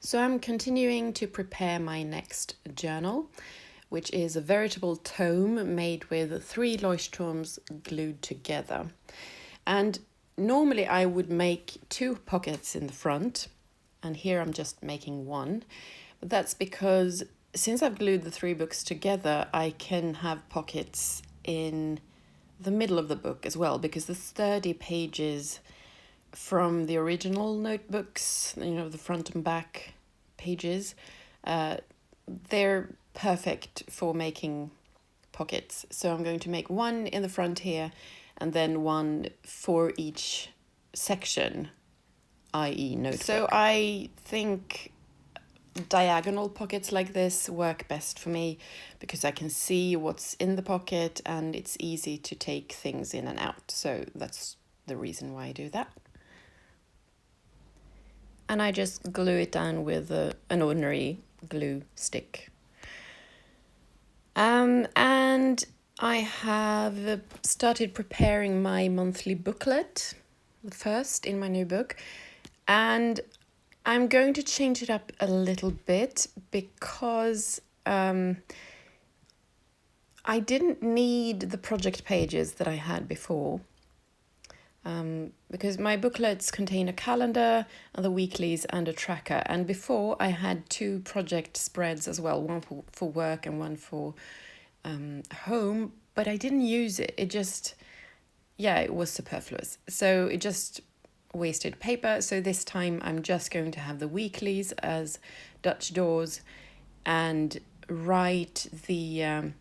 So I'm continuing to prepare my next journal, which is a veritable tome made with 3 Leuchtturms glued together. And normally I would make 2 pockets in the front, and here I'm just making 1. But that's because since I've glued the 3 books together, I can have pockets in the middle of the book as well, because the sturdy pages from the original notebooks, the front and back pages, they're perfect for making pockets. So I'm going to make 1 in the front here and then 1 for each section, i.e. notebook. So I think diagonal pockets like this work best for me because I can see what's in the pocket and it's easy to take things in and out. So that's the reason why I do that. And I just glue it down with an ordinary glue stick. And I have started preparing my monthly booklet, the first in my new book, and I'm going to change it up a little bit because I didn't need the project pages that I had before. Because my booklets contain a calendar and the weeklies and a tracker. And before I had 2 project spreads as well, one for work and one for home, but I didn't use it. It was superfluous. So it just wasted paper. So this time I'm just going to have the weeklies as Dutch doors and write the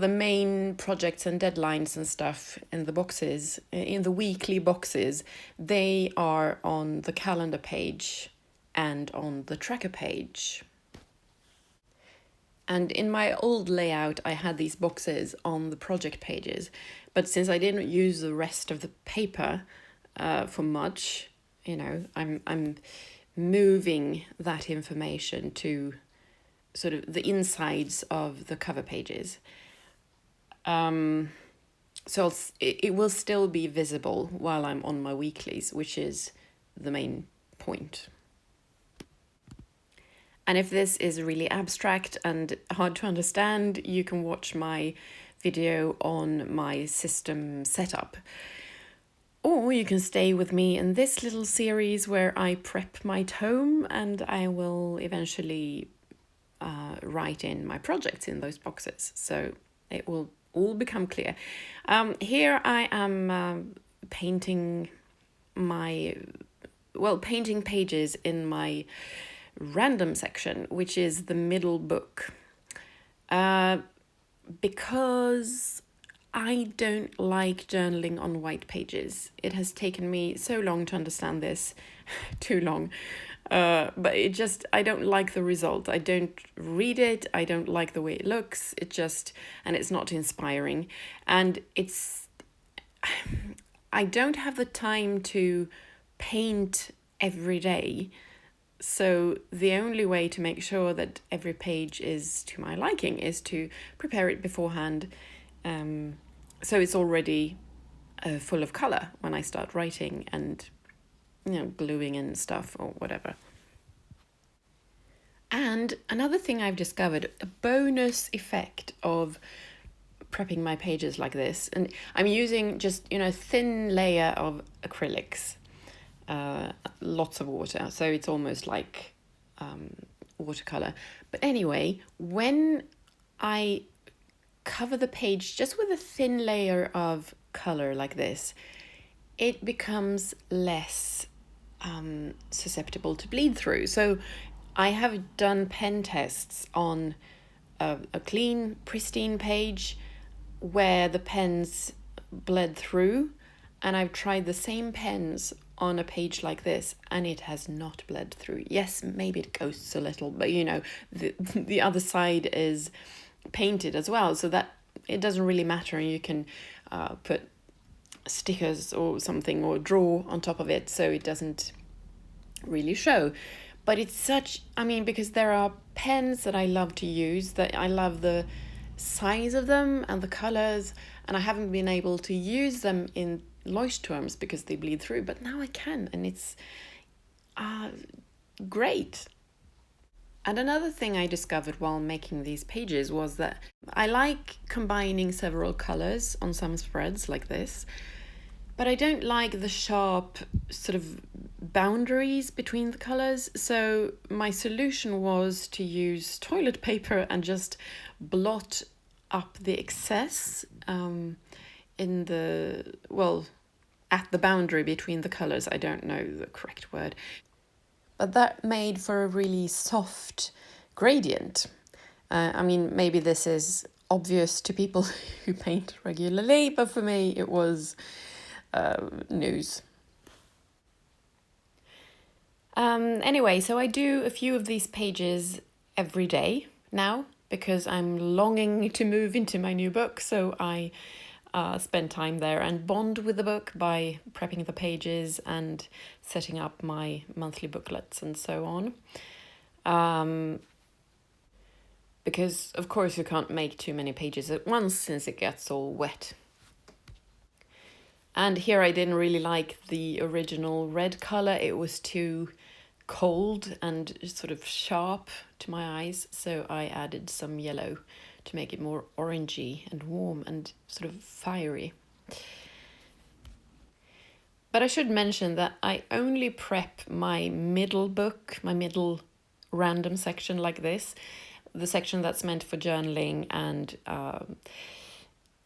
main projects and deadlines and stuff in the boxes, in the weekly boxes, they are on the calendar page and on the tracker page. And in my old layout, I had these boxes on the project pages, but since I didn't use the rest of the paper for much, I'm moving that information to sort of the insides of the cover pages. So it will still be visible while I'm on my weeklies, which is the main point. And if this is really abstract and hard to understand, you can watch my video on my system setup. Or you can stay with me in this little series where I prep my tome and I will eventually write in my projects in those boxes. So it will all become clear. Here I am painting painting pages in my random section, which is the middle book. Because I don't like journaling on white pages. It has taken me so long to understand this, too long. But I don't like the result. I don't read it. I don't like the way it looks. And it's not inspiring. And I don't have the time to paint every day. So the only way to make sure that every page is to my liking is to prepare it beforehand. So it's already full of color when I start writing and gluing and stuff or whatever. And another thing I've discovered, a bonus effect of prepping my pages like this, and I'm using just a thin layer of acrylics, lots of water, so it's almost like watercolor. But anyway, when I cover the page just with a thin layer of color like this, it becomes less susceptible to bleed through. So I have done pen tests on a clean, pristine page where the pens bled through, and I've tried the same pens on a page like this and it has not bled through. Yes, maybe it ghosts a little, but the other side is painted as well, so that it doesn't really matter, and you can put stickers or something or draw on top of it so it doesn't really show. But it's because there are pens that I love to use, that I love the size of them and the colors, and I haven't been able to use them in Leuchtturms because they bleed through, but now I can, and it's great. And another thing I discovered while making these pages was that I like combining several colors on some spreads like this, but I don't like the sharp sort of boundaries between the colors. So my solution was to use toilet paper and just blot up the excess in the, well, at the boundary between the colors. I don't know the correct word. But that made for a really soft gradient. I mean, maybe this is obvious to people who paint regularly, but for me it was news. Anyway, so I do a few of these pages every day now because I'm longing to move into my new book, so I spend time there and bond with the book by prepping the pages and setting up my monthly booklets and so on. Because of course you can't make too many pages at once since it gets all wet. And here I didn't really like the original red colour. It was too cold and sort of sharp to my eyes, so I added some yellow to make it more orangey and warm and sort of fiery. But I should mention that I only prep my middle book, my middle random section like this, the section that's meant for journaling and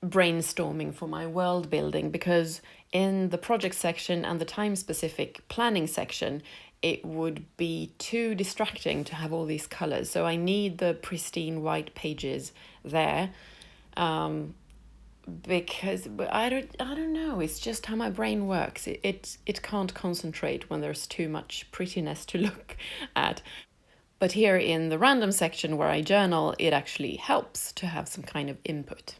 brainstorming for my world building, because in the project section and the time specific planning section, it would be too distracting to have all these colors. So I need the pristine white pages there. Because I don't know, it's just how my brain works. It can't concentrate when there's too much prettiness to look at. But here in the random section where I journal, it actually helps to have some kind of input.